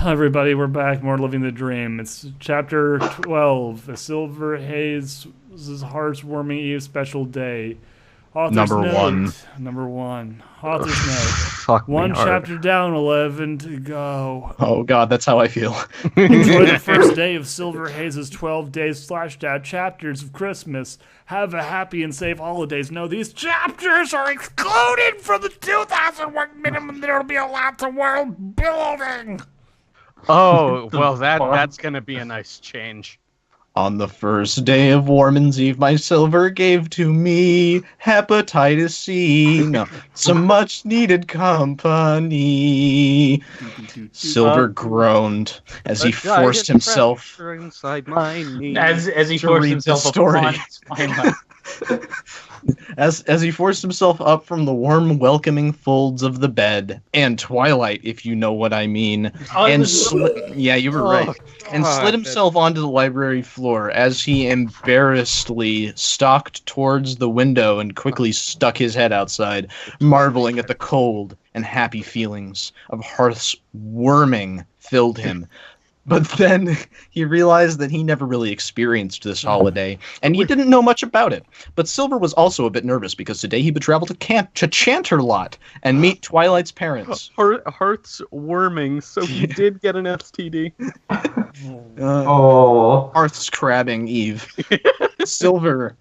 Everybody, we're back. More living the dream. It's chapter 12. A silver haze. This is heartwarming Eve special day. Author's Number note. one. Number one. Author's note. Fuck me One hard. chapter down, 11 to go. Oh god, that's how I feel. Enjoy the first day of Silver Haze's 12 days /dad chapters of Christmas. Have a happy and safe holidays. No, these chapters are excluded from the 2001 minimum. There'll be a lot to world building. Oh, well, that's gonna be a nice change. On the first day of Warman's Eve, my silver gave to me hepatitis C. No, some much needed company. Silver groaned as he forced himself inside my knee. As he to forced read the himself story. upon Twilight. as he forced himself up from the warm, welcoming folds of the bed and Twilight, if you know what I mean, and yeah, you were right, and slid himself onto the library floor as he embarrassedly stalked towards the window and quickly stuck his head outside, marveling at the cold and happy feelings of hearth's warming filled him. But then he realized that he never really experienced this holiday, and he didn't know much about it. But Silver was also a bit nervous because today he would travel to Chanterlot and meet Twilight's parents. Heart's worming, so he did get an STD. Hearth's crabbing Eve. Silver,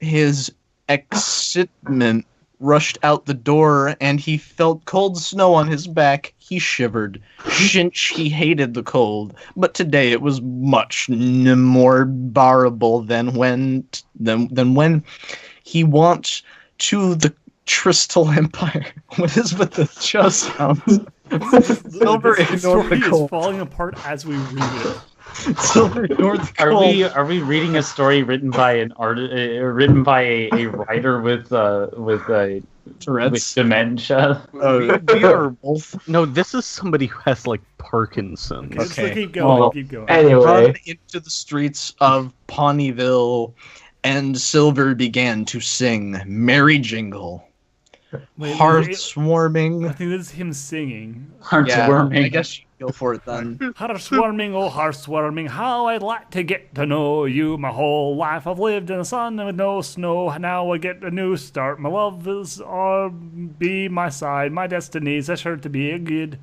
his excitement rushed out the door, and he felt cold snow on his back. He shivered. He hated the cold, but today it was much more bearable than when he went to the Crystal Empire. What is with the just sounds? Silver ignored the cold. Is falling apart as we read it. Silver ignored the cold. Are we reading a story written by an written by a writer with Tourette's? with dementia? We are both. No, this is somebody who has, like, Parkinson's. Okay. Keep going. Well, keep going. Anyway, Run into the streets of Pawneeville, and Silver began to sing "Merry Jingle." Wait, Hearts warming. I think this is him singing. heartwarming. I guess you can go for it then. Hearts warming, oh hearts warming, how I'd like to get to know you. My whole life I've lived in the sun and with no snow. Now I get a new start. My love is be my side. My destiny's are sure to be a good.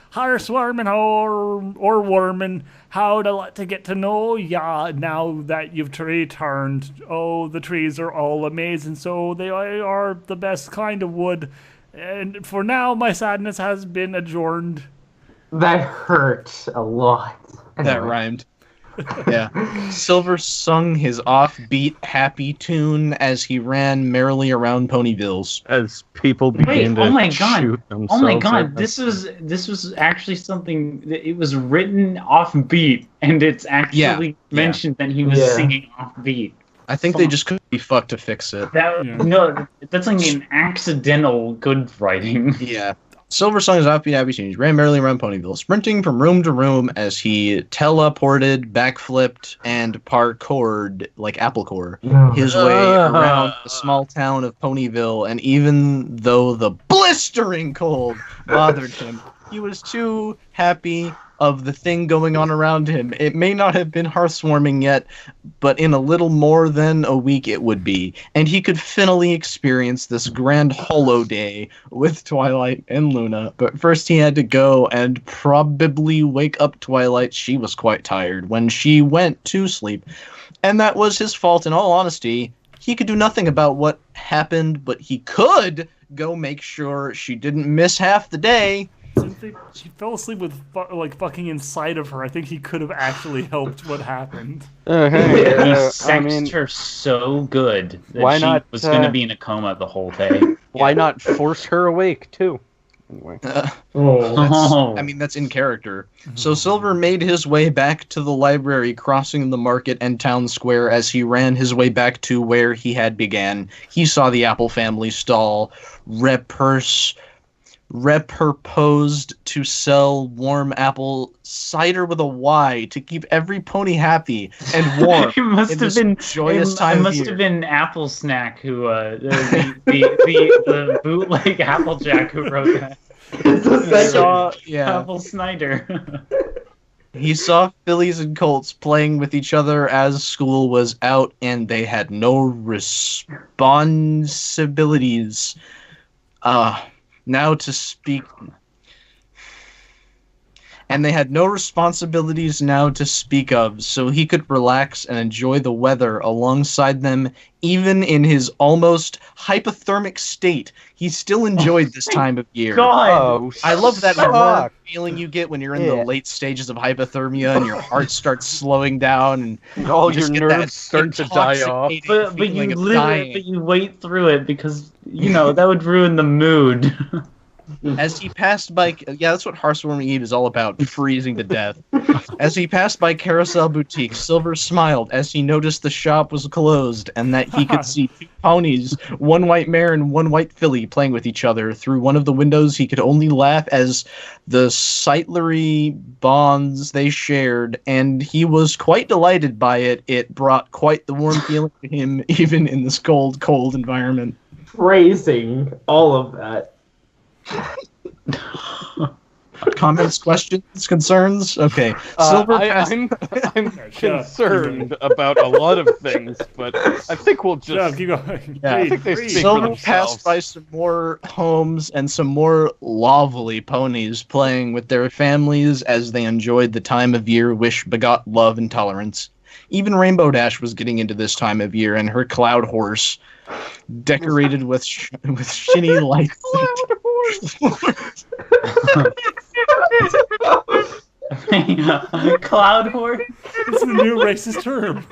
Hearts warming or warming, how'd I like to get to know ya now that you've returned. Oh, the trees are all amazing, so they are the best kind of wood. And for now, my sadness has been adjourned. That hurt a lot. That rhymed. Yeah. Silver sung his offbeat, happy tune as he ran merrily around Ponyvilles. As people began to oh my shoot god! themselves. Oh my god! This was actually something. It was written off beat, and it's actually mentioned that he was singing off beat. I think they just couldn't be fucked to fix it. No, that's like an accidental good writing. Yeah. Silver sung his offbeat, happy tune. He ran merrily around Ponyville, sprinting from room to room as he teleported, backflipped, and parkoured, like Applecore, his way around the small town of Ponyville. And even though the blistering cold bothered him, he was too happy of the thing going on around him. It may not have been hearthwarming yet, but in a little more than a week it would be. And he could finally experience this grand holiday with Twilight and Luna. But first he had to go and probably wake up Twilight. She was quite tired when she went to sleep. And that was his fault, in all honesty. He could do nothing about what happened, but he could go make sure she didn't miss half the day. She fell asleep with fucking inside of her. I think he could have actually helped what happened. He sexed her so good that why she not, was going to be in a coma the whole day. Why not force her awake, too? Anyway. That's in character. So Silver made his way back to the library, crossing the market and town square. As he ran his way back to where he had began, he saw the Apple family stall repurposed to sell warm apple cider with a Y to keep every pony happy and warm. It must have been joyous time. It must have been Apple Snack who the bootleg Applejack who wrote that. It's a segment. Apple Snyder. He saw fillies and colts playing with each other as school was out, and they had no responsibilities. Now to speak. And they had no responsibilities now to speak of, so he could relax and enjoy the weather alongside them, even in his almost hypothermic state. He still enjoyed this time of year. God! I love that warm Fuck. feeling you get when you're in the late stages of hypothermia and your heart starts slowing down and All you your just get that nerves start to die off. intoxicating But you feeling of live dying. it, but you wait through it because that would ruin the mood. As he passed by, that's what Hearthwarming Eve is all about, freezing to death. As he passed by Carousel Boutique, Silver smiled as he noticed the shop was closed and that he could see 2 ponies, 1 white mare and 1 white filly playing with each other. Through one of the windows, he could only laugh as the sightlery bonds they shared, and he was quite delighted by it. It brought quite the warm feeling to him, even in this cold, cold environment. Phrasing all of that. Comments, questions, concerns? Okay. Silver passed- I'm concerned about a lot of things, but I think we'll Shut up, just. keep going. Yeah. I think they Read. speak for Silver themselves. passed by some more homes and some more lovely ponies playing with their families as they enjoyed the time of year which begot love and tolerance. Even Rainbow Dash was getting into this time of year, and her cloud horse, decorated with shiny lights. Cloud horse. This is a new racist term.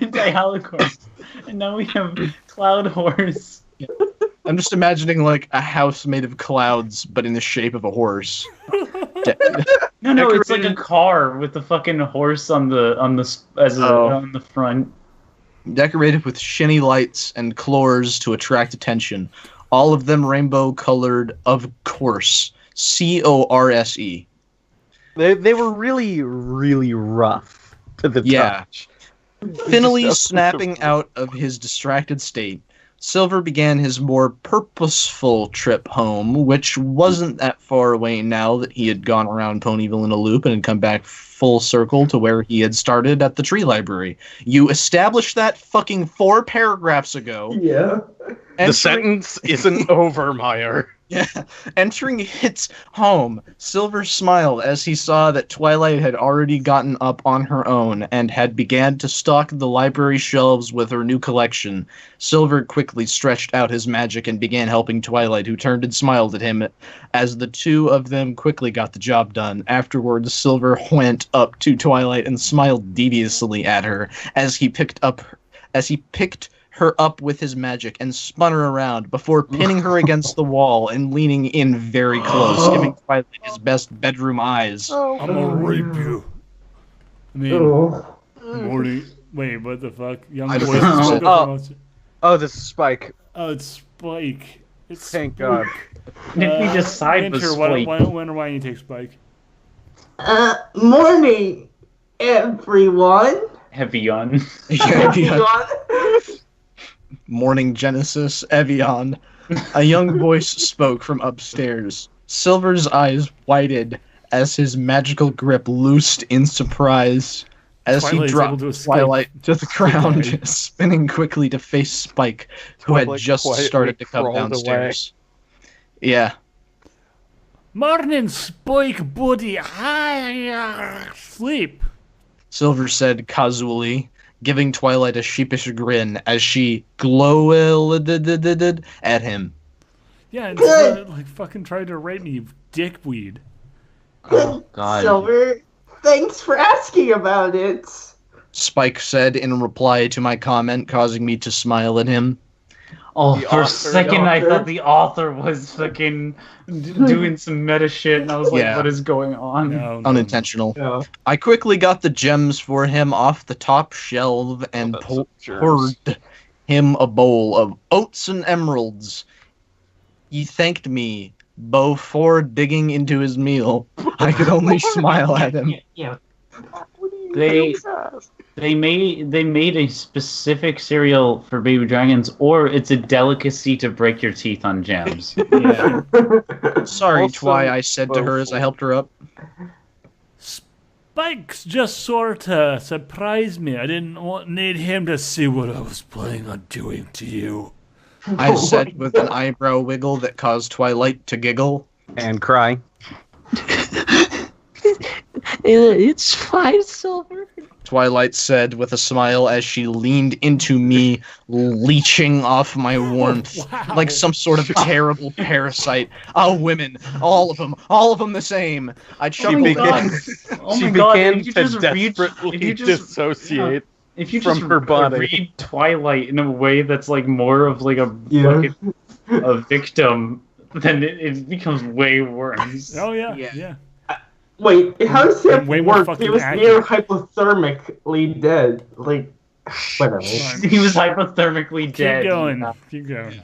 Anti-Holocaust. And now we have cloud horse. I'm just imagining like a house made of clouds, but in the shape of a horse. No, it's like a car with the fucking horse on the front. Decorated with shiny lights and claws to attract attention. All of them rainbow colored, of course. CORSE. They were really, really rough to the Yeah. touch. Finally Just- snapping out of his distracted state, Silver began his more purposeful trip home, which wasn't that far away now that he had gone around Ponyville in a loop and had come back full circle to where he had started at the tree library. You established that fucking 4 paragraphs ago. Yeah. The sentence isn't over, Meyer. Yeah. Entering its home, Silver smiled as he saw that Twilight had already gotten up on her own and had began to stock the library shelves with her new collection. Silver quickly stretched out his magic and began helping Twilight, who turned and smiled at him as the 2 of them quickly got the job done. Afterwards, Silver went up to Twilight and smiled deviously at her as he picked her up with his magic and spun her around before pinning her against the wall and leaning in very close, giving Twilight his best bedroom eyes. I'm gonna rape you. I mean, Oh. Morty. Wait, what the fuck? Young I boy. don't know. Oh, this is Spike. Oh, it's Spike. It's Thank Spike. God. Did we decide the Winter, Spike? when or why you take Spike? Morning, everyone. Heavy on. Evian. Morning Genesis, Evian. A young voice spoke from upstairs. Silver's eyes widened as his magical grip loosed in surprise as Twilight he is dropped able to escape. Twilight to the ground, Okay. spinning quickly to face Spike, who had Twilight just quietly started to come crawled downstairs. Yeah. Morning, Spike, buddy. Hi, sleep. Silver said casually, giving Twilight a sheepish grin as she glowed at him. Yeah, and like fucking tried to rape me, you dickweed. Oh, God. Silver, thanks for asking about it. Spike said in reply to my comment, causing me to smile at him. Oh, The for a author- second the I author? thought the author was fucking doing some meta shit, and I was like, Yeah. what is going on? No, Unintentional. Yeah. I quickly got the gems for him off the top shelf and That's some germs. poured him a bowl of oats and emeralds. He thanked me before digging into his meal. I could only smile at him. Yeah. They They made a specific cereal for baby dragons, or it's a delicacy to break your teeth on jams. Yeah. Sorry, Also, Twy, I said to her as I helped her up. Spike's just sorta surprised me. I need him to see what I was planning on doing to you. I said with an eyebrow wiggle that caused Twilight to giggle. And cry. It's 5 silver. Twilight said with a smile as she leaned into me, leeching off my warmth Wow. like some sort of terrible parasite. Oh, women, all of them the same. I chuckled. began- Oh she my god! began If you to just read, desperately if you just dissociate. if you from just her body. read Twilight in a way that's like more of like a fucking, a victim, then it becomes way worse. Oh yeah, Yeah. yeah. Wait, how does that Way more work? fucking He was near hypothermically dead. Like, whatever. He was hypothermically dead. Keep going. Keep going.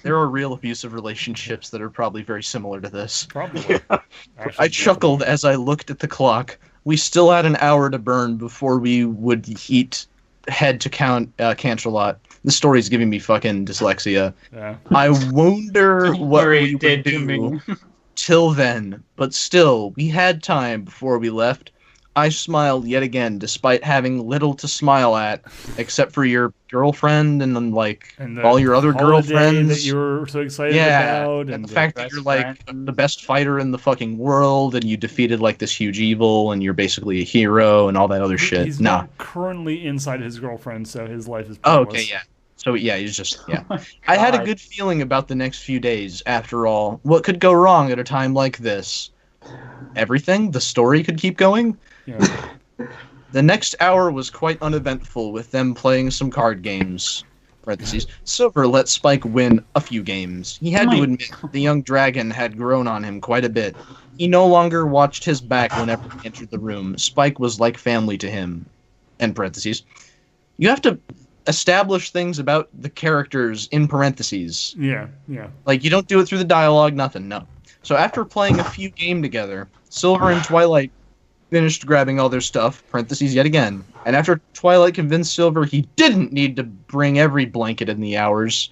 There are real abusive relationships that are probably very similar to this. Probably. Actually, I chuckled as I looked at the clock. We still had an hour to burn before we would head to Canterlot. This story's giving me fucking dyslexia. Yeah. I wonder what Or it we would did to do me. till then, but still, we had time before we left. I smiled yet again, despite having little to smile at, except for your girlfriend and then And the all your other holiday girlfriends. that you were so excited Yeah, about, and the fact that best you're like friend. the best fighter in the fucking world, and you defeated like this huge evil, and you're basically a hero, and all that other shit. He's Nah. not currently inside his girlfriend, so his life is Oh, pointless. okay, yeah. So yeah, he's just yeah. Oh my I had a God. good feeling about the next few days. After all, what could go wrong at a time like this? Everything. The story could keep going. Yeah. The next hour was quite uneventful, with them playing some card games. Parentheses. Silver let Spike win a few games. He had to admit the young dragon had grown on him quite a bit. He no longer watched his back whenever he entered the room. Spike was like family to him. End parentheses. You have to establish things about the characters in parentheses. Yeah. Yeah. Like, you don't do it through the dialogue, nothing, no. So after playing a few games together, Silver and Twilight finished grabbing all their stuff, parentheses yet again, and after Twilight convinced Silver he didn't need to bring every blanket in the hours,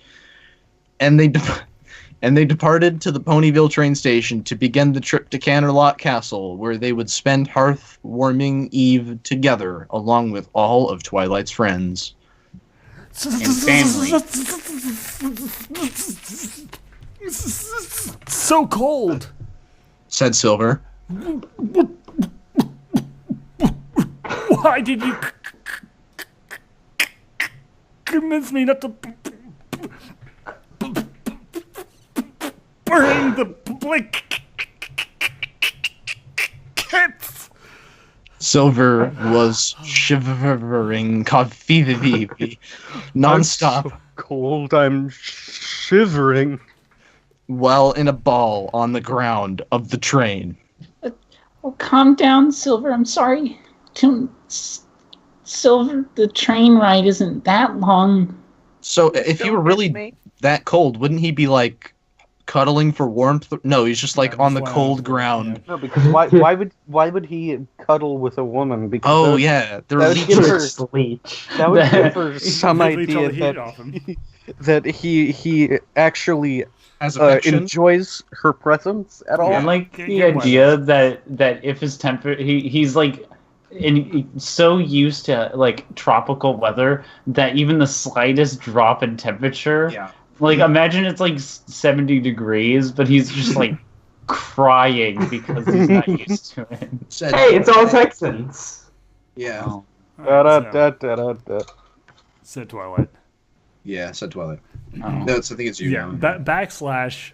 and they departed to the Ponyville train station to begin the trip to Canterlot Castle, where they would spend hearth-warming eve together, along with all of Twilight's friends. And family. So cold. Said Silver. Why did you convince me not to bring the blankets? Silver was shivering nonstop I'm so cold, I'm shivering. while in a ball on the ground of the train. Oh, calm down, Silver. I'm sorry. Silver, the train ride isn't that long. So if you were really that cold, wouldn't he be like cuddling for warmth? No, he's just like Yeah, on the just cold lying. ground. No, because why would he cuddle with a woman? Because Oh that would- yeah, they're that would give her Sleech. that would give her some Completely tell idea the heat that off him. that he actually as affection. enjoys her presence at all. I like Get the your idea that if his temper, he's like, so used to like tropical weather that even the slightest drop in temperature, Yeah. like imagine it's like 70 degrees, but he's just like crying because he's not used to it. Said, Hey, it's all Texans. yeah, Oh. Da-da-da-da-da. Said Twilight. yeah, said Twilight. Oh. No, I think it's you. Yeah. Backslash.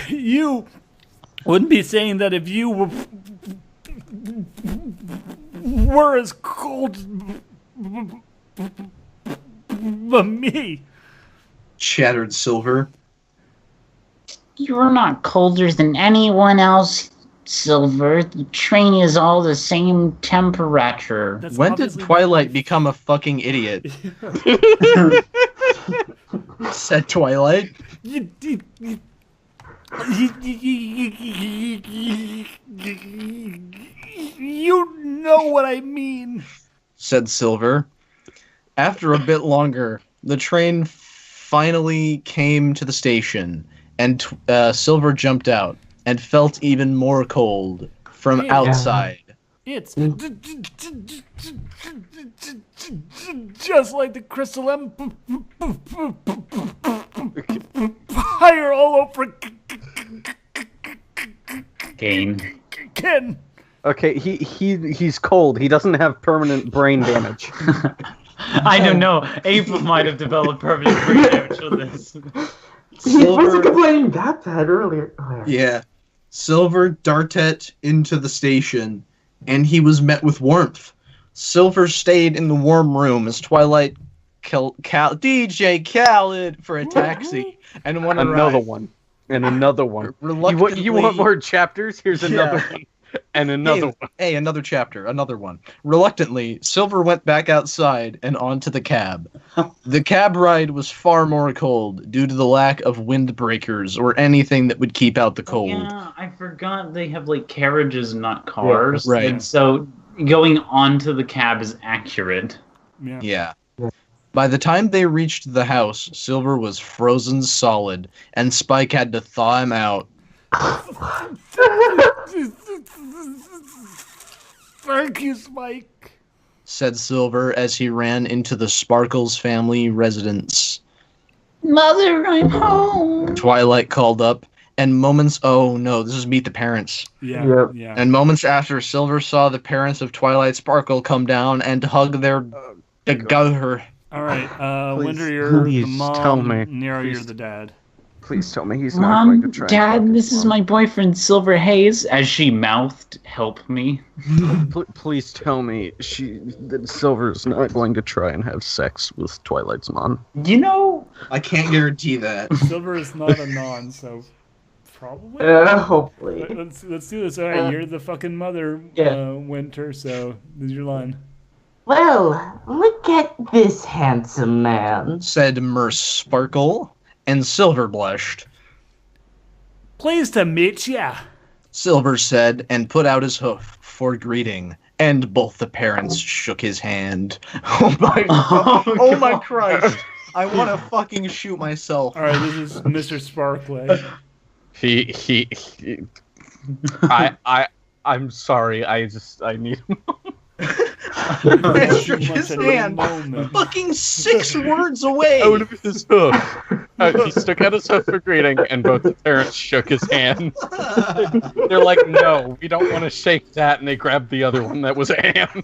You wouldn't be saying that if you were as cold as me. Chattered Silver. You're not colder than anyone else, Silver. The train is all the same temperature. That's When did obviously Twilight become a fucking idiot? Said Twilight. You know what I mean. Said Silver. After a bit longer, the train finally came to the station, and Silver jumped out and felt even more cold from Yeah. outside. It's just like the Crystal Empire all over Gain. again. Okay, he's cold. He doesn't have permanent brain damage. I don't know. Ava might have developed permanent brain damage with this. He wasn't complaining that bad earlier. Yeah. Silver darted into the station, and he was met with warmth. Silver stayed in the warm room as Twilight DJ Khaled for a taxi, and one Another arrived. one. And another one. Reluctantly, You want more chapters? Here's another one. And another one. Hey, another chapter, another one. Reluctantly, Silver went back outside and onto the cab. The cab ride was far more cold due to the lack of windbreakers or anything that would keep out the cold. Yeah, I forgot they have like carriages, not cars. Yeah, right. And so going onto the cab is accurate. Yeah. By the time they reached the house, Silver was frozen solid, and Spike had to thaw him out. Thank you, Spike. Said Silver as he ran into the Sparkles family residence. Mother, I'm home. Twilight called up, and oh no, this is Meet the Parents. Yeah, Yep. yeah. And moments after, Silver saw the parents of Twilight Sparkle come down and hug their together. All right, Please, Winter, you're the please mom. tell me. Nero, you're Please. the dad. Please tell me he's not going to Mom, try. and fuck Dad, his this is mom. my boyfriend, Silver Haze. As she mouthed, "Help me." Please tell me that Silver's not going to try and have sex with Twilight's mom. You know, I can't guarantee that. Silver is not a non, so probably. Hopefully. Let's do this. All right, you're the fucking mother, Yeah. Winter. So this is your line. Well, look at this handsome man. Said Merce Sparkle, and Silver blushed. Pleased to meet ya. Silver said, and put out his hoof for greeting, and both the parents shook his hand. Oh my, oh my God. Christ! I want to fucking shoot myself. All right, this is Mr. Sparkley. I'm sorry. I need. I shook his Much at hand. the moment. Fucking 6 words away. Out of his hoof. He stuck out his hoof for greeting, and both the parents shook his hand. They're like, "No, we don't want to shake that," and they grabbed the other one that was a hand.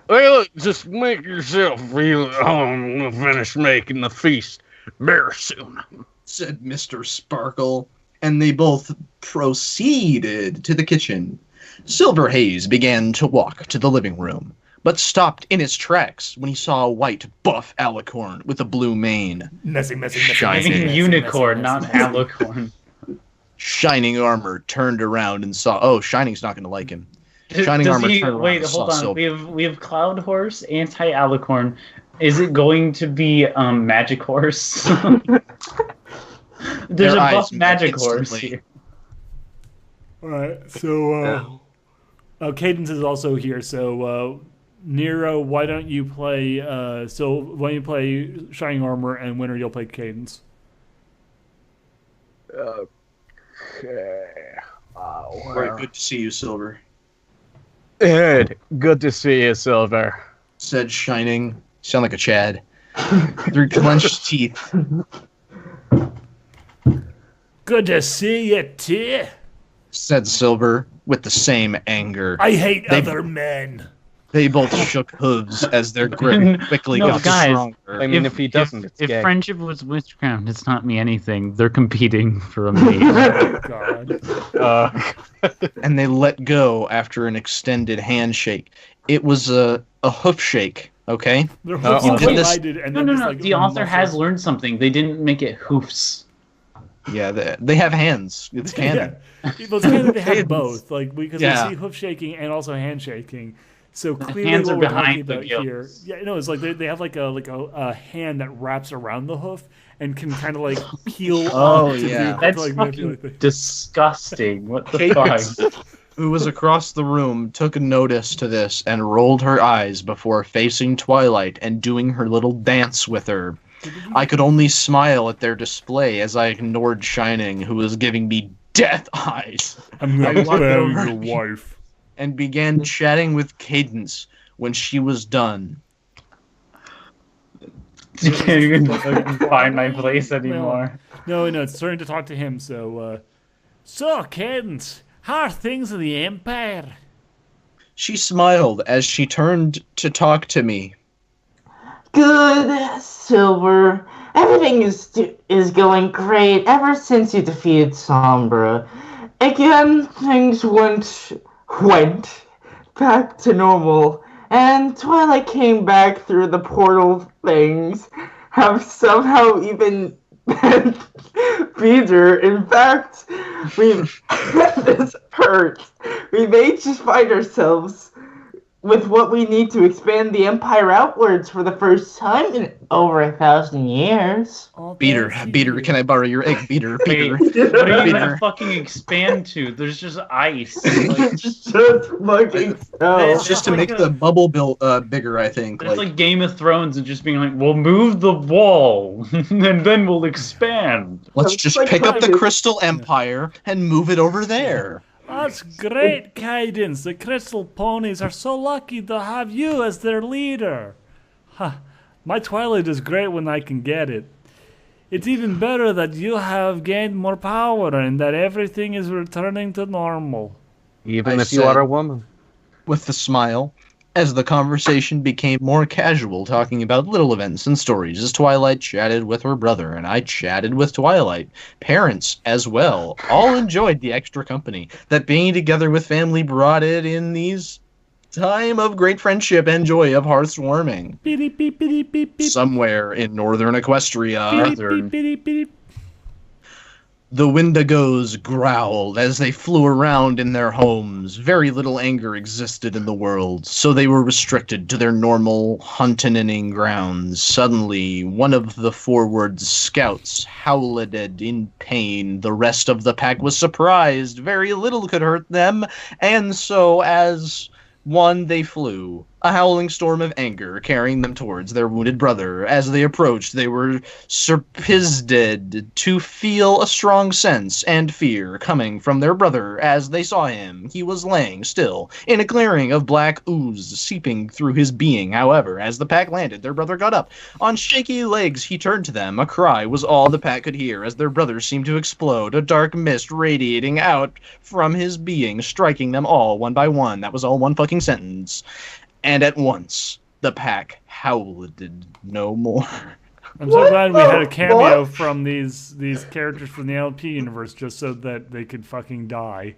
Well, just make yourself feel at home. We'll finish making the feast very soon. Said Mr. Sparkle, and they both proceeded to the kitchen. Silver Haze began to walk to the living room, but stopped in his tracks when he saw a white, buff alicorn with a blue mane. Messy. Shining unicorn, not alicorn. Shining Armor turned around and saw. Oh, Shining's not going to like him. Shining Does Armor he, turned around wait, and hold saw on. Silver. We have Cloud Horse, anti alicorn. Is it going to be Magic Horse? There's Their a eyes buff met Magic Horse instantly. here. All right, so Cadence is also here. So Nero, why don't you play? Why don't you play Shining Armor, and Winter, you'll play Cadence. Okay. Right, good to see you, Silver. Ed, good to see you, Silver. Said Shining. Sound like a Chad. Through clenched teeth. Good to see you, T. Said Silver with the same anger. I hate They- other men. They both shook hooves as their grip quickly No, got guys, stronger. I mean, if he doesn't, it's if gay. friendship was witchcraft, it's not me anything. They're competing for a mate. Oh, God. And they let go after an extended handshake. It was a hoof shake, okay? They're Uh-oh. hooves You did this- collided, and No, then no, just, no. like, The author has muscles. learned something. They didn't make it hoofs. Yeah, they have hands. It's canon. Yeah. Well, it's kind of they have both, like because Yeah. we see hoof shaking and also handshaking. So clearly, hands what are we're talking behind the about here, gills. yeah, no, it's like they have like a hand that wraps around the hoof and can kind of like peel Oh, off to yeah. do That's to, like, fucking manipulate the- disgusting. What the Cadence, fuck? who was across the room, took notice to this and rolled her eyes before facing Twilight and doing her little dance with her. I could only smile at their display as I ignored Shining, who was giving me death eyes. I'm I gonna walked bang over your wife. and began chatting with Cadence when she was done. You can't even fucking find my place anymore. No, it's starting to talk to him. So Cadence, how are things in the Empire? She smiled as she turned to talk to me. Good, Silver. Everything is going great ever since you defeated Sombra. Again, things went back to normal, and Twilight came back through the portal things. Have somehow even beat her. In fact, this hurts. We may just find ourselves with what we need to expand the Empire outwards for the first time in over 1,000 years. Beater, can I borrow your egg? Beater, Wait, Beater. what are you Beater. gonna fucking expand to? There's just ice. Like, Just fucking so. It's just to make the bubble bigger, I think. it's like Game of Thrones and just being like, we'll move the wall and then we'll expand. Let's It's just like pick up the kind of- Crystal Empire and move it over there. That's great, Cadence. The Crystal Ponies are so lucky to have you as their leader. Ha! My Twilight is great when I can get it. It's even better that you have gained more power and that everything is returning to normal. Even I if you said- are a woman. With a smile, as the conversation became more casual, talking about little events and stories, as Twilight chatted with her brother, and I chatted with Twilight. Parents, as well, all enjoyed the extra company that being together with family brought it in these time of great friendship and joy of hearths warming. Beep, beep, beep, beep, beep. Somewhere in northern Equestria, Beep, beep, beep, beep. the Wendigos growled as they flew around in their homes. Very little anger existed in the world, so they were restricted to their normal hunting grounds. Suddenly, one of the forward scouts howled in pain. The rest of the pack was surprised. Very little could hurt them, and so as one they flew, a howling storm of anger carrying them towards their wounded brother. As they approached, they were surprised to feel a strong sense and fear coming from their brother as they saw him. He was laying still in a clearing of black ooze seeping through his being. However, as the pack landed, their brother got up. On shaky legs, he turned to them. A cry was all the pack could hear as their brother seemed to explode, a dark mist radiating out from his being, striking them all one by one. That was all one fucking sentence. And at once, the pack howled no more. I'm so glad we had a What? cameo from these characters from the LP universe just so that they could fucking die.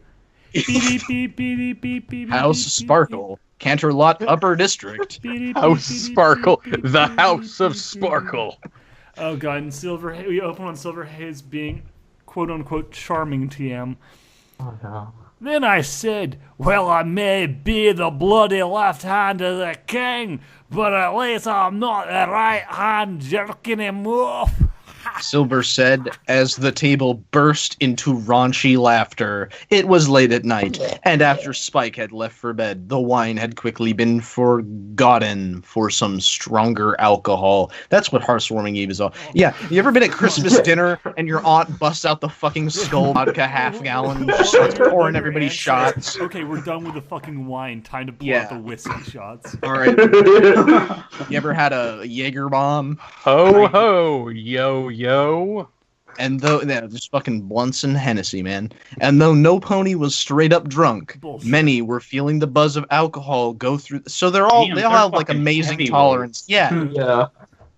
Beep, beep, beep, beep, beep, beep, House beep, Sparkle, Canterlot Upper District. beep, beep, House beep, beep, Sparkle, beep, beep, the beep, House beep, of beep, Sparkle. beep. Oh god, and we open on Silver Haze being quote unquote charming TM. Oh no. Then I said, well, I may be the bloody left hand of the king, but at least I'm not the right hand jerking him off. Silver said as the table burst into raunchy laughter. It was late at night, and after Spike had left for bed, the wine had quickly been forgotten for some stronger alcohol. That's what Hearthwarming Eve is all. Yeah, you ever been at Christmas dinner and your aunt busts out the fucking Skull vodka half gallon and just starts pouring everybody shots? Okay, we're done with the fucking wine. Time to pour Yeah. out the whiskey shots. All right. You ever had a Jaeger bomb? Ho ho, yo yo. And though just fucking blunts and Hennessy, man. And though no pony was straight up drunk, Bullshit. many were feeling the buzz of alcohol go through. So they Damn, all they're have like fucking amazing heavyweights. tolerance. Yeah, Yeah.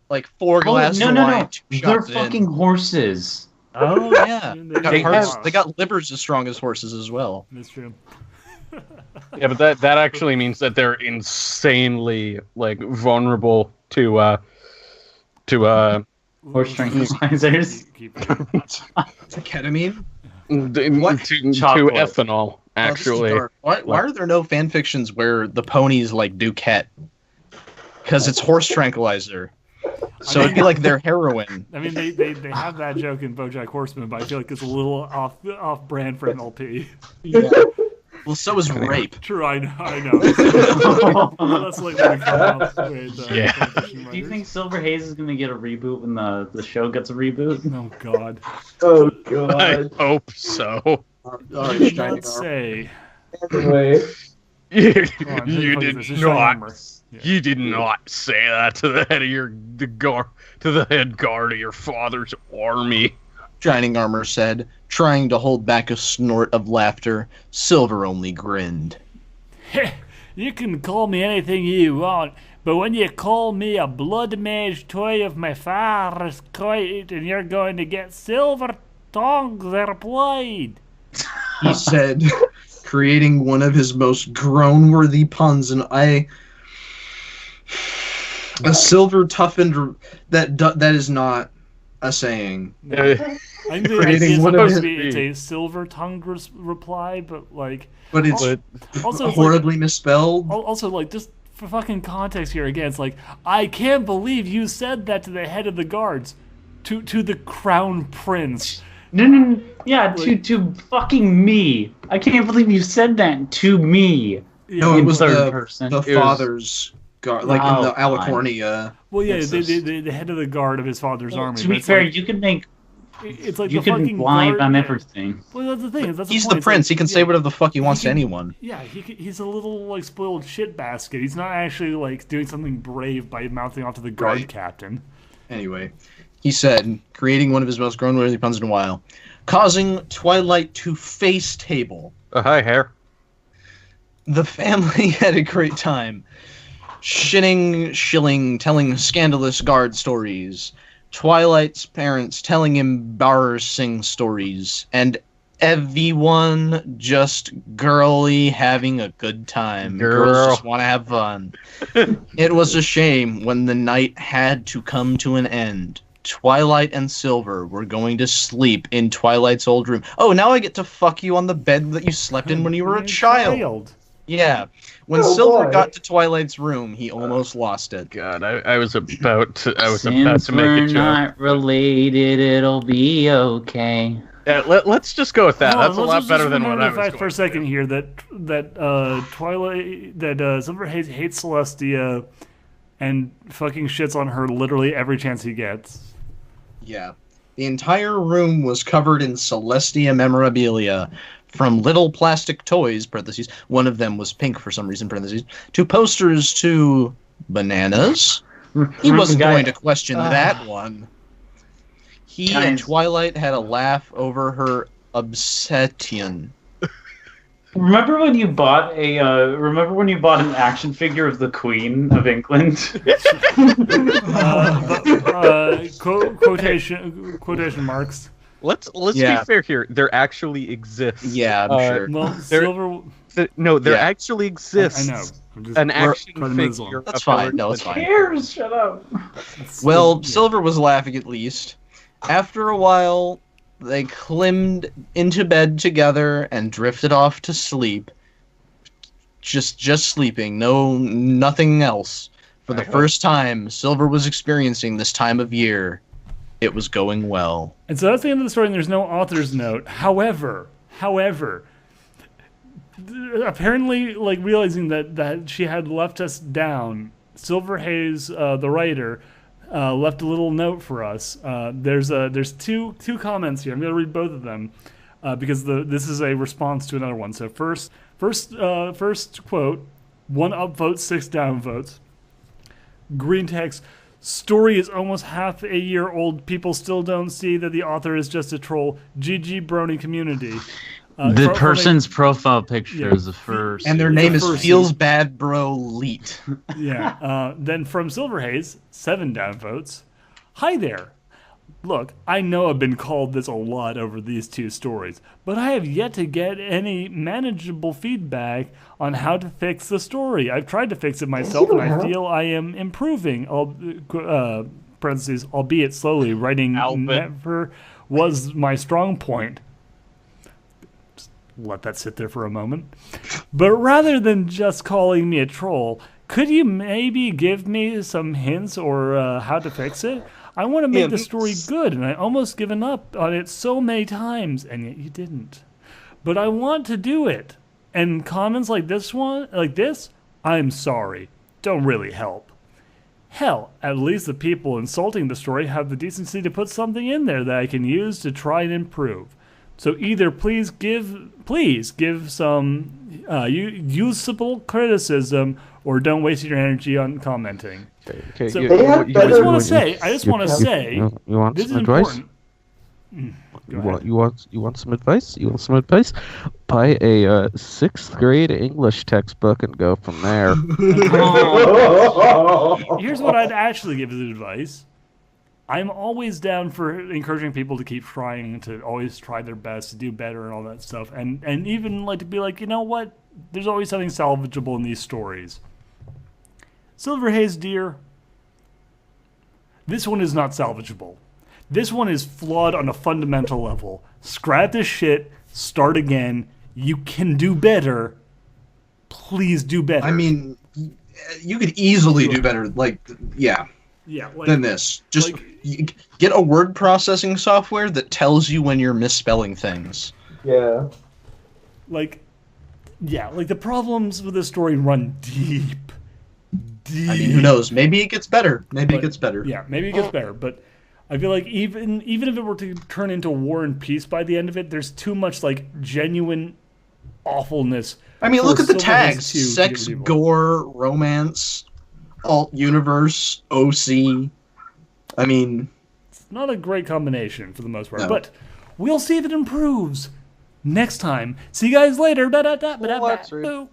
like 4 glasses no, of no, wine, no. 2 They're shots fucking in. horses. Oh yeah, They they got livers as strong as horses as well. That's true. Yeah, but that actually means that they're insanely like vulnerable to Horse tranquilizers. Keep it. Ketamine. to Chocolate. ethanol actually. Why are there no fan fictions where the ponies like Duquette? Because it's horse tranquilizer. So it'd be like their heroine. I mean, they have that joke in BoJack Horseman, but I feel like it's a little off brand for MLP. Yeah. Well, so is rape. True, I know. That's like when we come up with, Yeah. Do you think Silver Haze is gonna get a reboot when the show gets a reboot? Oh God. Oh I god. hope so. Did not say. Anyway. You did did not. You did not say that to the head of the head guard of your father's army. Shining Armor said, trying to hold back a snort of laughter. Silver only grinned. You can call me anything you want, but when you call me a blood mage toy of my father's coit, and you're going to get silver tongues replied. He said, creating one of his most groan-worthy puns, and a silver toughened that is not a saying. I think Creating it's one of supposed to his- be it's a silver tongued reply, but like But it's also it's horribly misspelled. also like just for fucking context here again, it's like I can't believe you said that to the head of the guards, to the crown prince. No. Yeah, to fucking me. I can't believe you said that to me. No, in it was third person. the It was- father's guard, like in the Oh, Alicornia. Well, yeah, What's the head of the guard of his father's Well, army. to but be it's fair, like, you can make it's like you the can fucking blind guard, on everything. Well, that's the thing. That's He's the the point. It's prince. like, He can say whatever the fuck he wants to anyone. Yeah, he's a little like spoiled shit basket. He's not actually like doing something brave by mouthing off to the guard Right. captain. Anyway, he said, creating one of his most groan-worthy puns in a while, causing Twilight to face table. Hi, hair. The family had a great time. Shilling, telling scandalous guard stories. Twilight's parents telling embarrassing stories. And everyone just girly having a good time. Girls Girl. just want to have fun. It was a shame when the night had to come to an end. Twilight and Silver were going to sleep in Twilight's old room. Oh, now I get to fuck you on the bed that you slept in when you were a child. Yeah. When Oh, Silver boy. got to Twilight's room, he almost lost it. God, I was about to Since make a we're joke. not related, it'll be okay. Yeah, let's just go with that. Hold on, That's a let's lot just better than what remember I the was fact for a going second to. here that Twilight that Silver hates Celestia and fucking shits on her literally every chance he gets. Yeah. The entire room was covered in Celestia memorabilia, from little plastic toys, parentheses, one of them was pink for some reason, parentheses, to posters to bananas. He wasn't going to question that one. He and Guys. Twilight had a laugh over her obsession. Remember when you bought an action figure of the Queen of England? Quotation marks. Let's Yeah. be fair here. There actually exists. Yeah, I'm sure. Well, There- Silver. There Yeah. actually exists. I know. I'm just, An We're- action trying to move figure. along. That's of fine. her No, it's that- fine. Cares? Shut up. Well, yeah. Silver was laughing at least. After a while, they climbed into bed together and drifted off to sleep. Just sleeping, nothing else. For the first time, Silver was experiencing this time of year. It was going well. And so that's the end of the story, and there's no author's note. However, apparently, like realizing that she had left us down, Silver Haze, the writer, left a little note for us. There's two comments here. I'm going to read both of them because this is a response to another one. So first quote: 1 upvote, 6 downvotes. Green text. Story is almost half a year old. People still don't see that the author is just a troll. GG Brony community. The person's profile picture Yeah. is the first. And their name is first- Feels Bad Bro Leet. Yeah. Then from Silver Haze, 7 downvotes. Hi there. Look, I know I've been called this a lot over these 2 stories, but I have yet to get any manageable feedback on how to fix the story. I've tried to fix it myself, and I feel I am improving. Parentheses, albeit slowly. Writing Alvin. never was my strong point. let that sit there for a moment. But rather than just calling me a troll, could you maybe give me some hints or how to fix it? I want to make the story good, and I almost given up on it so many times, and yet you didn't. But I want to do it. And comments like this, I'm sorry, don't really help. Hell, at least the people insulting the story have the decency to put something in there that I can use to try and improve. So either please give some usable criticism, or don't waste your energy on commenting. Okay, So I just want to say, you want this is some advice? important. You want some advice? You want some advice? Buy a 6th grade English textbook and go from there. Here's what I'd actually give as advice. I'm always down for encouraging people to keep trying, to always try their best, to do better and all that stuff. And even like to be like, you know what? There's always something salvageable in these stories. Silver Haze Deer, this one is not salvageable. This one is flawed on a fundamental level. Scrap this shit, start again. You can do better. Please do better. I mean, you could easily do better. Than this. Just get a word processing software that tells you when you're misspelling things. Yeah. The problems with this story run deep. I mean, who knows? Maybe it gets better. It gets better. Yeah, maybe it gets better. But I feel like even if it were to turn into War and Peace by the end of it, there's too much genuine awfulness. I mean, look at the tags: sex, people. gore, romance, alt universe, OC. I mean, it's not a great combination for the most part, No. but we'll see if it improves next time. See you guys later. Let's read. Boo.